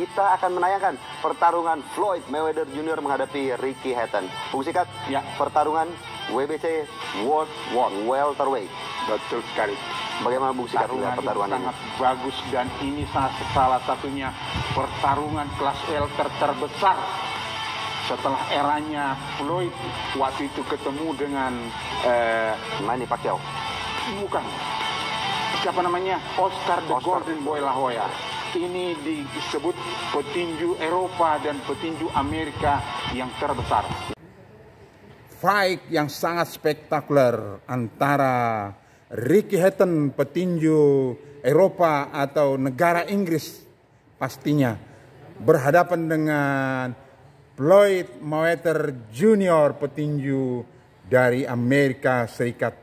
kita akan menayangkan pertarungan Floyd Mayweather Jr. menghadapi Ricky Hatton. Bung Sikat, ya, pertarungan WBC World Welterweight. Betul sekali. Bagaimana Bung Sikat melihat pertarungan ini? Sangat bagus, dan ini salah satunya pertarungan kelas welter terbesar setelah eranya Floyd waktu itu ketemu dengan Manny Pacquiao. Bukan. Siapa namanya? Oscar the Golden Boy La Hoya. Ini disebut petinju Eropa dan petinju Amerika yang terbesar. Fight yang sangat spektakuler antara Ricky Hatton, petinju Eropa atau negara Inggris pastinya, berhadapan dengan Floyd Mayweather Jr., petinju dari Amerika Serikat.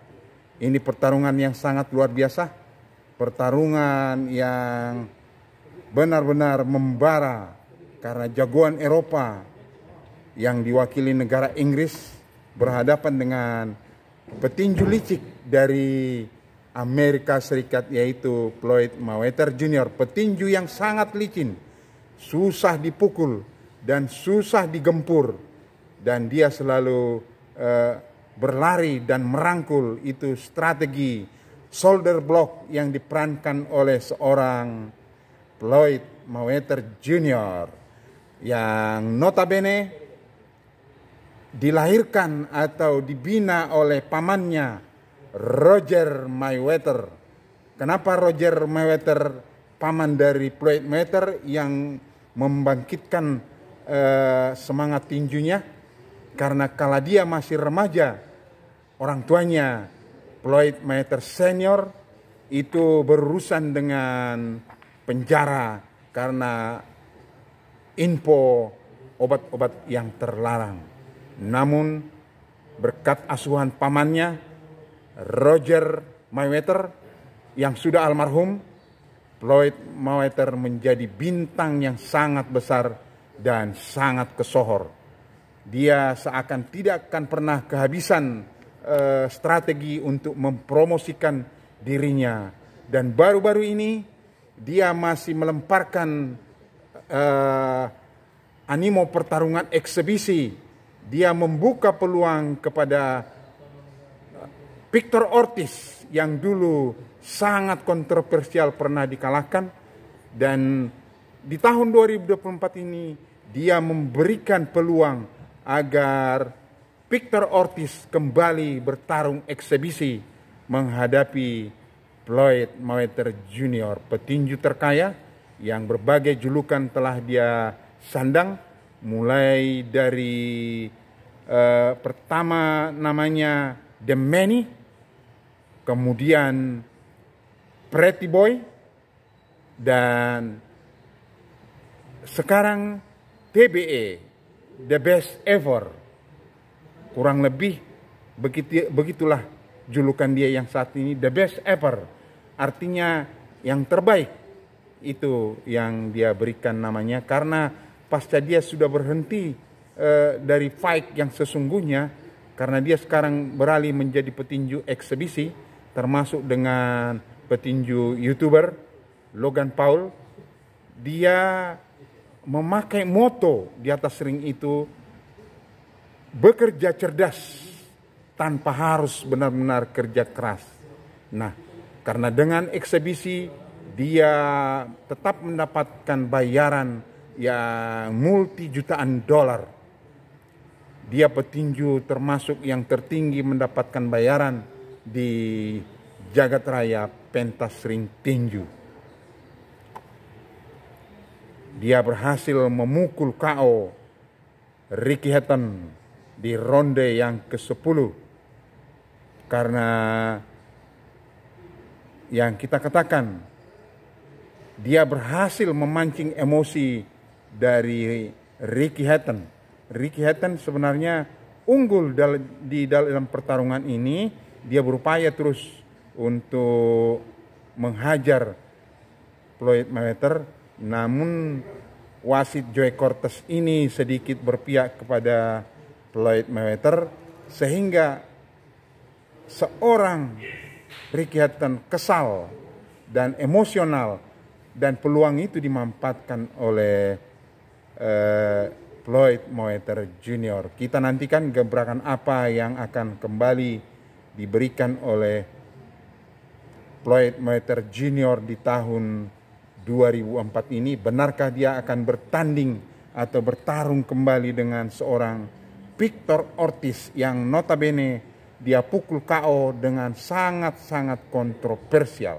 Ini pertarungan yang sangat luar biasa, pertarungan yang benar-benar membara karena jagoan Eropa yang diwakili negara Inggris berhadapan dengan petinju licik dari Amerika Serikat, yaitu Floyd Mayweather Jr., petinju yang sangat licin, susah dipukul dan susah digempur, dan dia selalu berlari dan merangkul. Itu strategi shoulder block yang diperankan oleh seorang Floyd Mayweather Jr. yang notabene dilahirkan atau dibina oleh pamannya Roger Mayweather. Kenapa Roger Mayweather paman dari Floyd Mayweather yang membangkitkan semangat tinjunya? Karena kala dia masih remaja, orang tuanya Floyd Mayweather Senior itu berurusan dengan penjara karena info obat-obat yang terlarang. Namun berkat asuhan pamannya Roger Mayweather yang sudah almarhum, Floyd Mayweather menjadi bintang yang sangat besar dan sangat kesohor. Dia seakan tidak akan pernah kehabisan strategi untuk mempromosikan dirinya. Dan baru-baru ini dia masih melemparkan animo pertarungan eksebisi. Dia membuka peluang kepada Victor Ortiz yang dulu sangat kontroversial pernah dikalahkan, dan di tahun 2024 ini dia memberikan peluang agar Victor Ortiz kembali bertarung eksebisi menghadapi Floyd Mayweather Jr., petinju terkaya yang berbagai julukan telah dia sandang, mulai dari pertama namanya The Manny, kemudian Pretty Boy, dan sekarang TBE, The Best Ever. Kurang lebih begitulah julukan dia yang saat ini, The Best Ever. Artinya yang terbaik, itu yang dia berikan namanya, karena pasca dia sudah berhenti dari fight yang sesungguhnya, karena dia sekarang beralih menjadi petinju eksebisi, termasuk dengan petinju YouTuber Logan Paul. Dia memakai moto di atas ring itu, bekerja cerdas tanpa harus benar-benar kerja keras. Nah, karena dengan eksebisi dia tetap mendapatkan bayaran yang multi jutaan dolar. Dia petinju termasuk yang tertinggi mendapatkan bayaran di jagat raya pentas ring tinju. Dia berhasil memukul KO Ricky Hatton di ronde yang ke-10. Karena yang kita katakan, dia berhasil memancing emosi dari Ricky Hatton. Ricky Hatton sebenarnya unggul di dalam pertarungan ini. Dia berupaya terus untuk menghajar Floyd Mayweather, namun wasit Joe Cortez ini sedikit berpihak kepada Floyd Mayweather, sehingga seorang Ricky Hatton kesal dan emosional dan peluang itu dimanfaatkan oleh Floyd Mayweather Jr. Kita nantikan gebrakan apa yang akan kembali diberikan oleh Floyd Mayweather Jr. di tahun 2004 ini. Benarkah dia akan bertanding atau bertarung kembali dengan seorang Victor Ortiz yang notabene dia pukul KO dengan sangat-sangat kontroversial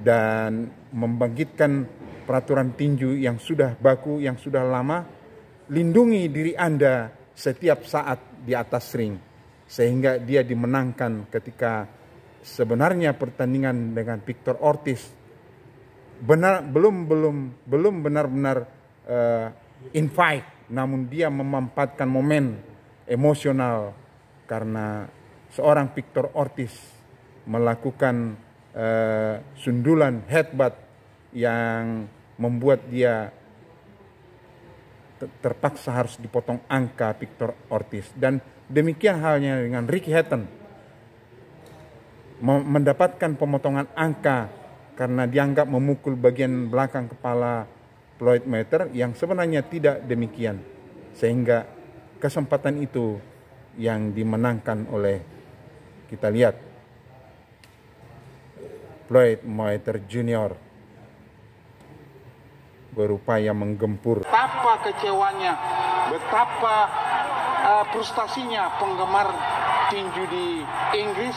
dan membangkitkan peraturan tinju yang sudah baku, yang sudah lama. Lindungi diri Anda setiap saat di atas ring sehingga dia dimenangkan ketika sebenarnya pertandingan dengan Victor Ortiz belum benar-benar in fight, namun dia memanfaatkan momen emosional karena seorang Victor Ortiz melakukan sundulan headbutt yang membuat dia terpaksa harus dipotong angka Victor Ortiz. Dan demikian halnya dengan Ricky Hatton, mendapatkan pemotongan angka karena dianggap memukul bagian belakang kepala Floyd Mayweather yang sebenarnya tidak demikian, sehingga kesempatan itu yang dimenangkan oleh, kita lihat, Floyd Mayweather Jr. berupaya menggempur. Betapa kecewanya, betapa frustasinya penggemar tinju di Inggris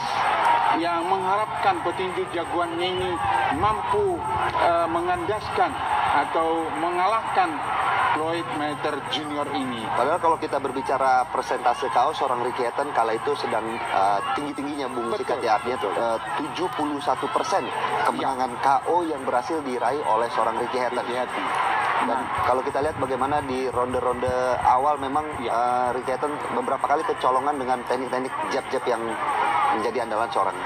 yang mengharapkan petinju jagoannya ini mampu mengandaskan atau mengalahkan Floyd Mayweather Jr. ini. Padahal kalau kita berbicara persentase KO, seorang Ricky Hatton kala itu sedang tinggi-tingginya, Bung Sikat, ya, artinya 71% kemenangan KO yang berhasil diraih oleh seorang Ricky Hatton. Dan kalau kita lihat bagaimana di ronde-ronde awal memang Ricky Hatton beberapa kali kecolongan dengan teknik-teknik jab-jab yang menjadi andalan seorang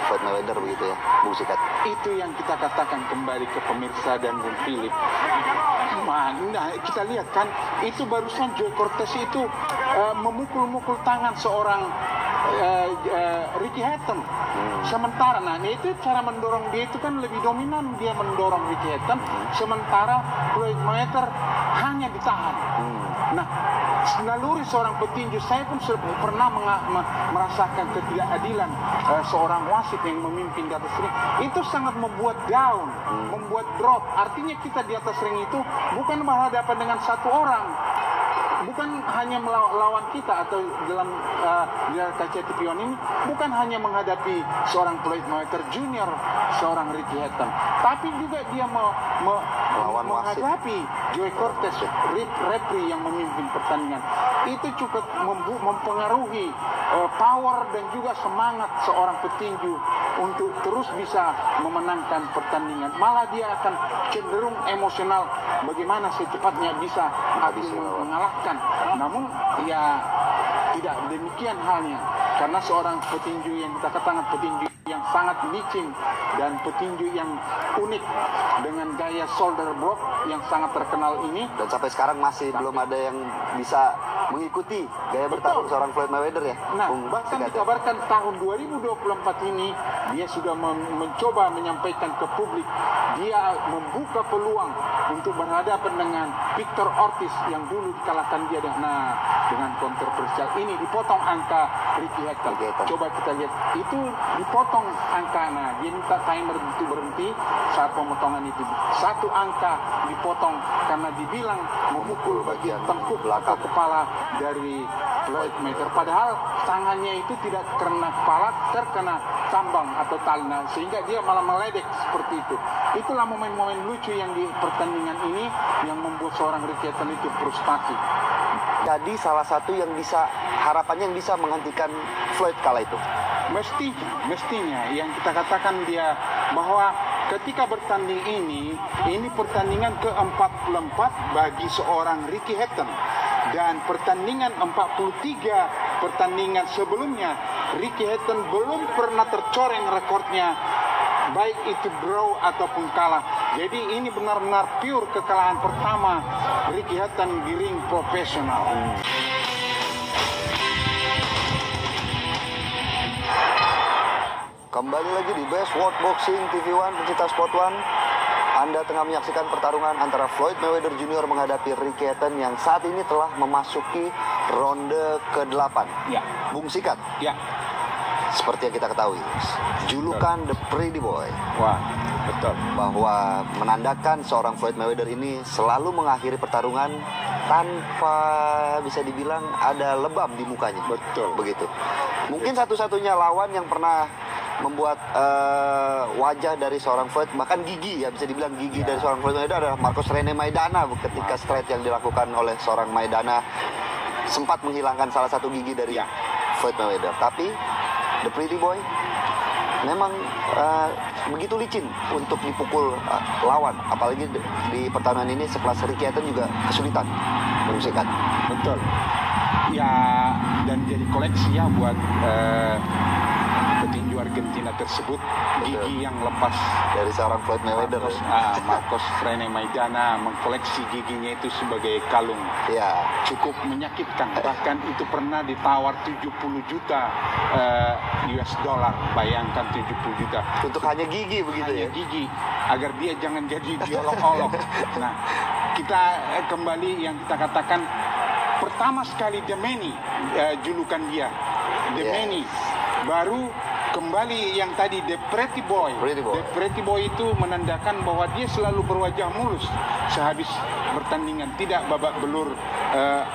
Floyd Mayweather, begitu ya, Bung Sikat. Itu yang kita katakan kembali ke pemirsa dan Bung Philip. Nah, kita lihat kan, itu barusan Joe Cortez itu memukul-mukul tangan seorang Ricky Hatton. Sementara, nah itu cara mendorong dia itu kan lebih dominan, dia mendorong Ricky Hatton, sementara Floyd Mayweather hanya ditahan. Nah, naluri seorang petinju, saya pun pernah merasakan ketidakadilan seorang wasit yang memimpin di atas ring. Itu sangat membuat down, membuat drop. Artinya kita di atas ring itu bukan berhadapan dengan satu orang, bukan hanya melawan kita, atau dalam kaca TV ini bukan hanya menghadapi seorang Floyd Mayweather Jr., seorang Ricky Hatton, tapi juga dia menghadapi Joe Cortez, referee yang memimpin pertandingan. Itu cukup mempengaruhi power dan juga semangat seorang petinju untuk terus bisa memenangkan pertandingan. Malah dia akan cenderung emosional, bagaimana secepatnya bisa mengalahkan. Namun ya tidak demikian halnya, karena seorang petinju yang kita katakan petinju yang sangat licin dan petinju yang unik dengan gaya shoulder block yang sangat terkenal ini, dan sampai sekarang masih belum ada yang bisa mengikuti gaya bertarung seorang Floyd Mayweather, ya. Nah, bahkan dikabarkan tahun 2024 ini dia sudah mencoba menyampaikan ke publik, dia membuka peluang untuk berhadapan dengan Victor Ortiz yang dulu dikalahkan dia dengan kontroversial ini, dipotong angka Ricky Hatton. Coba kita lihat, itu dipotong angka, nah dia minta timer itu berhenti saat pemotongan itu. Satu angka dipotong karena dibilang memukul bagian tengkuk belakang kepala dari Floyd Mayweather, padahal tangannya itu tidak kena kepala, terkena tambang atau talna, sehingga dia malah meledek seperti itu. Itulah momen-momen lucu yang di pertandingan ini yang membuat seorang Ricky Hatton itu frustasi. Jadi salah satu yang bisa, harapannya yang bisa menghentikan Floyd kala itu. Mestinya yang kita katakan dia bahwa ketika bertanding ini pertandingan ke-44 bagi seorang Ricky Hatton, dan pertandingan 43 pertandingan sebelumnya Ricky Hatton belum pernah tercoreng rekornya, baik itu draw ataupun kalah. Jadi ini benar-benar pure kekalahan pertama Ricky Hatton di ring profesional. Kembali lagi di Best World Boxing TV One, pecinta Sport One. Anda tengah menyaksikan pertarungan antara Floyd Mayweather Jr. menghadapi Ricky Hatton yang saat ini telah memasuki ronde ke-8. Ya. Bung Sikat, Ya. seperti yang kita ketahui, julukan The Pretty Boy, Wah, betul. bahwa menandakan seorang Floyd Mayweather ini selalu mengakhiri pertarungan tanpa bisa dibilang ada lebam di mukanya. Betul. Begitu. Mungkin satu-satunya lawan yang pernah membuat wajah dari seorang Floyd, bahkan gigi ya, bisa dibilang gigi dari seorang Floyd Mayweather adalah Marcos Rene Maidana ketika straight yang dilakukan oleh seorang Maidana sempat menghilangkan salah satu gigi dari Floyd Mayweather. Tapi The Pretty Boy memang begitu licin untuk dipukul lawan, apalagi di pertarungan ini sekelas Ricky Hatton juga kesulitan bermusikan. Betul. Ya, dan jadi koleksi ya buat petinju Argentina tersebut, gigi yang lepas Dari seorang Floyd Mayweather. Marcos Rene Maidana mengkoleksi giginya itu sebagai kalung. Ya, Cukup menyakitkan, bahkan itu pernah ditawar 70 juta US dollar. Bayangkan 70 juta untuk hanya gigi begitu hanya ya. gigi, agar dia jangan jadi diolok-olok. Nah, kita kembali yang kita katakan pertama sekali The Manny, julukan dia The Yes. Manny. Baru kembali yang tadi The Pretty Boy. Pretty Boy. The Pretty Boy itu menandakan bahwa dia selalu berwajah mulus sehabis bertandingan, tidak babak belur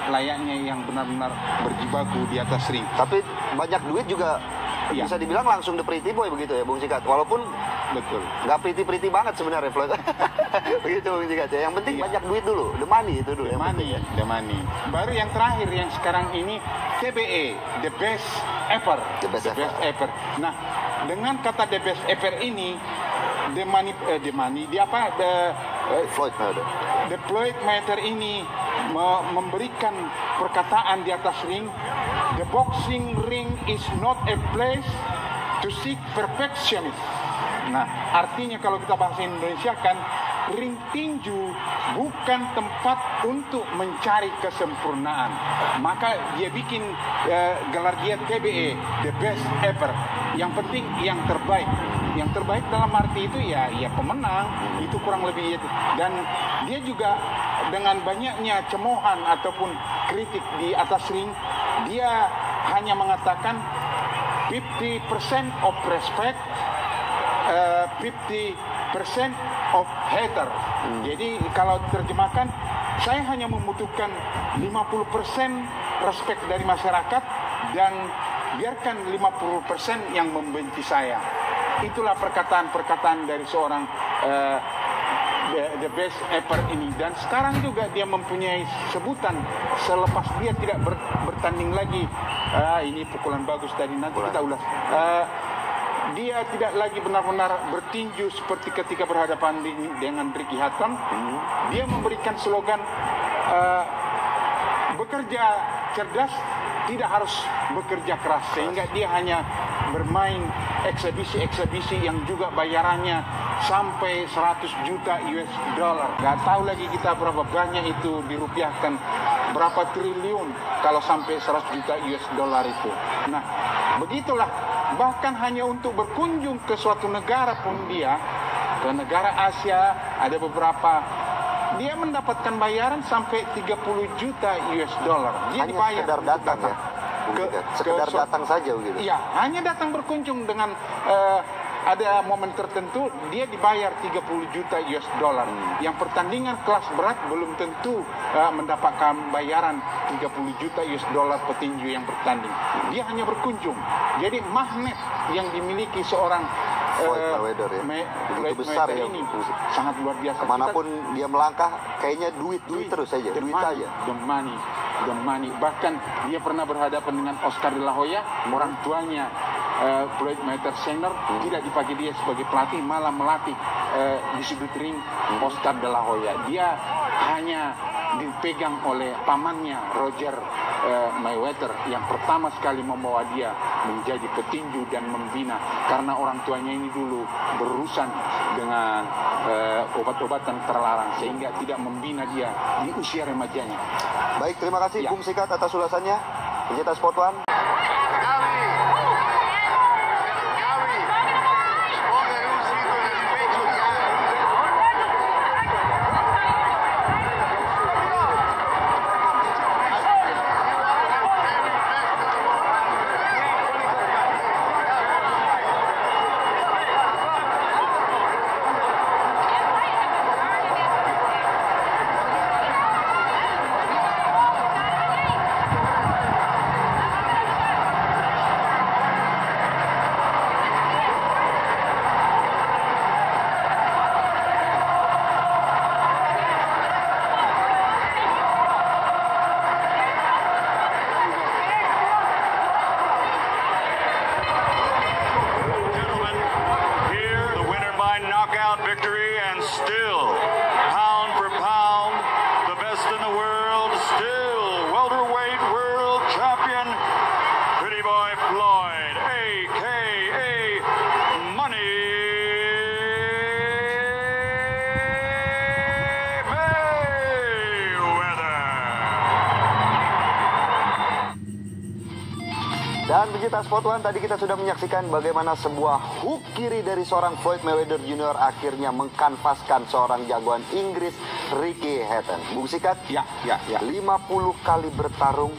layaknya yang benar-benar berjibaku di atas ring. Tapi banyak duit juga Iya. bisa dibilang langsung The Pretty Boy begitu ya Bung Sikat. Walaupun Betul. nggak pretty-pretty banget sebenarnya Floyd. Begitu Bung Sikat ya. Yang penting Iya. banyak duit dulu. The money itu dulu. yang penting ya. The Money. Baru yang terakhir yang sekarang ini TBE, The Best Ever. The Best Ever. Nah, dengan kata The Best Ever ini, The Money, Floyd Mayweather. The Floyd Mayweather ini memberikan perkataan di atas ring, the boxing ring is not a place to seek perfection. Nah, artinya kalau kita bahasa Indonesia kan, ring tinju bukan tempat untuk mencari kesempurnaan. Maka dia bikin gelar dia TBE, The Best Ever. Yang penting yang terbaik. Yang terbaik dalam arti itu ya pemenang, itu kurang lebih itu. Dan dia juga dengan banyaknya cemoohan ataupun kritik di atas ring, dia hanya mengatakan 50% of respect, 50% of hater. Jadi kalau terjemahkan, saya hanya membutuhkan 50% respect dari masyarakat dan biarkan 50% yang membenci saya. Itulah perkataan-perkataan dari seorang The Best Ever ini. Dan sekarang juga dia mempunyai sebutan selepas dia tidak bertanding lagi. Ini pukulan bagus tadi, nanti kita ulas. Dia tidak lagi benar-benar bertinju seperti ketika berhadapan dengan Ricky Hatton. Dia memberikan slogan bekerja cerdas, tidak harus bekerja keras, sehingga dia hanya bermain eksebisi-eksebisi yang juga bayarannya sampai 100 juta US dollar. Gak tahu lagi kita berapa banyak itu dirupiahkan, berapa triliun kalau sampai 100 juta US dollar itu. Nah, begitulah. Bahkan hanya untuk berkunjung ke suatu negara pun dia, ke negara Asia, ada beberapa, dia mendapatkan bayaran sampai 30 juta US dollar. Dia hanya dibayar sekedar datang ya. Sekedar datang saja begitu. Iya, hanya datang berkunjung dengan ada momen tertentu, dia dibayar 30 juta US dollar. Yang pertandingan kelas berat belum tentu mendapatkan bayaran 30 juta US dollar petinju yang bertanding. Dia hanya berkunjung. Jadi magnet yang dimiliki seorang Floyd Mayweather ya. Begitu besar ya. ini sangat luar biasa. Kemanapun dia melangkah, kayaknya duit terus saja. The Duit money, saja. the money. Bahkan dia pernah berhadapan dengan Oscar de la Hoya, orang tuanya Floyd Mayweather Senior tidak dipakai dia sebagai pelatih, malah melatih di sudut ring Oscar de la Hoya. Dia hanya dipegang oleh pamannya Roger Mayweather yang pertama sekali membawa dia menjadi petinju dan membina, karena orang tuanya ini dulu berurusan dengan obat-obatan terlarang sehingga tidak membina dia di usia remajanya. Baik, terima kasih Ya. Bung Sikat atas ulasannya. Pencinta Sport One. pecinta Sport One, tadi kita sudah menyaksikan bagaimana sebuah hook kiri dari seorang Floyd Mayweather Jr. akhirnya mengkanvaskan seorang jagoan Inggris, Ricky Hatton. Bung Sikat, Ya. 50 kali bertarung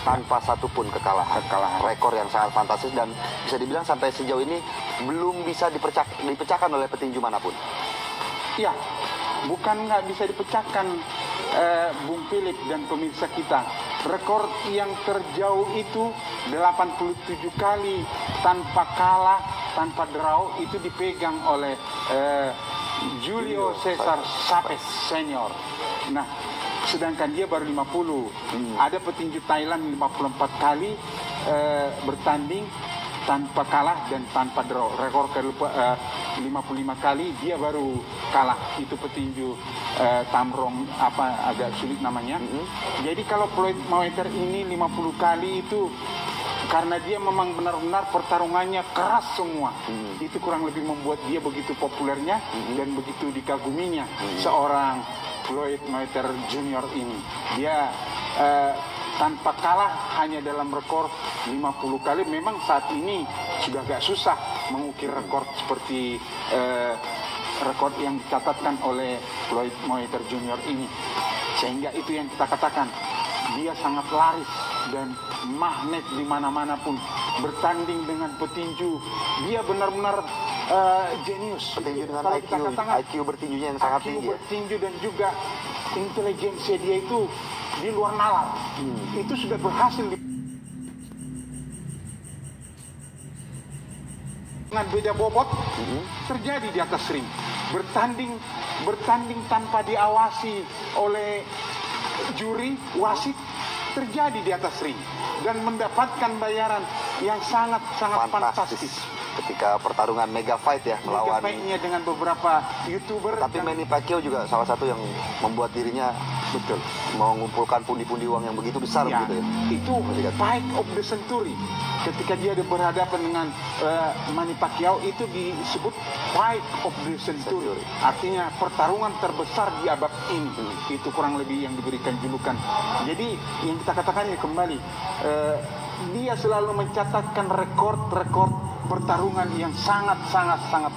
tanpa satupun kekalahan. Rekor yang sangat fantastis dan bisa dibilang sampai sejauh ini belum bisa dipecahkan oleh petinju manapun. Ya, bukan nggak bisa dipecahkan, Bung Philip dan pemirsa kita. Rekor yang terjauh itu 87 kali tanpa kalah, tanpa draw, itu dipegang oleh Julio Cesar Chavez Senior. Nah, sedangkan dia baru 50. Ada petinju Thailand 54 kali bertanding tanpa kalah dan tanpa draw. Rekor ke 55 kali dia baru kalah. Itu petinju Tamrong agak sulit namanya. Jadi kalau Floyd Mayweather ini 50 kali itu karena dia memang benar-benar pertarungannya keras semua. Itu kurang lebih membuat dia begitu populernya dan begitu dikaguminya seorang Floyd Mayweather Jr. ini. Dia tanpa kalah hanya dalam rekor 50 kali. Memang saat ini sudah agak susah mengukir rekor seperti rekor yang dicatatkan oleh Floyd Mayweather Jr. ini. Sehingga itu yang kita katakan, dia sangat laris dan magnet di mana-mana pun. Bertanding dengan petinju, dia benar-benar jenius. Petinju dengan Kalau kita katakan, IQ bertinjunya yang sangat tinggi. bertinju dan juga intelijensia dia itu di luar nalar. Itu sudah berhasil dengan beda bobot terjadi di atas ring. Bertanding tanpa diawasi oleh juri wasit terjadi di atas ring dan mendapatkan bayaran yang sangat fantastis. Ketika pertarungan mega fight ya melawan Fight-nya dengan beberapa YouTuber. tapi Manny Pacquiao juga salah satu yang membuat dirinya betul mengumpulkan pundi-pundi uang yang begitu besar Ya, gitu ya. itu fight of the century. Ketika dia berhadapan dengan Manny Pacquiao itu disebut fight of the century. Artinya pertarungan terbesar di abad ini. Itu kurang lebih yang diberikan julukan. Jadi yang kita katakan ini kembali, dia selalu mencatatkan rekor pertarungan yang sangat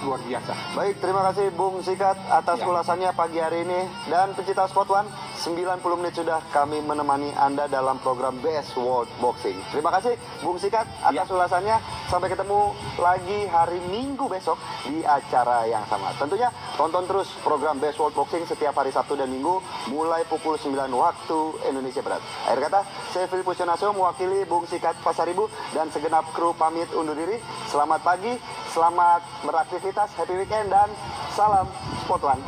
luar biasa. Baik, terima kasih Bung Sikat atas Ya. ulasannya pagi hari ini. Dan pecinta Sport One, 90 menit sudah kami menemani Anda dalam program Best World Boxing. Terima kasih Bung Sikat atas ulasannya. Sampai ketemu lagi hari Minggu besok di acara yang sama. Tentunya tonton terus program Best World Boxing setiap hari Sabtu dan Minggu mulai pukul 9 waktu Indonesia Barat. Akhir kata, saya Philip Pusionasio mewakili Bung Sikat Pasaribu dan segenap kru pamit undur diri. Selamat pagi, selamat beraktivitas, happy weekend, dan salam Sport One.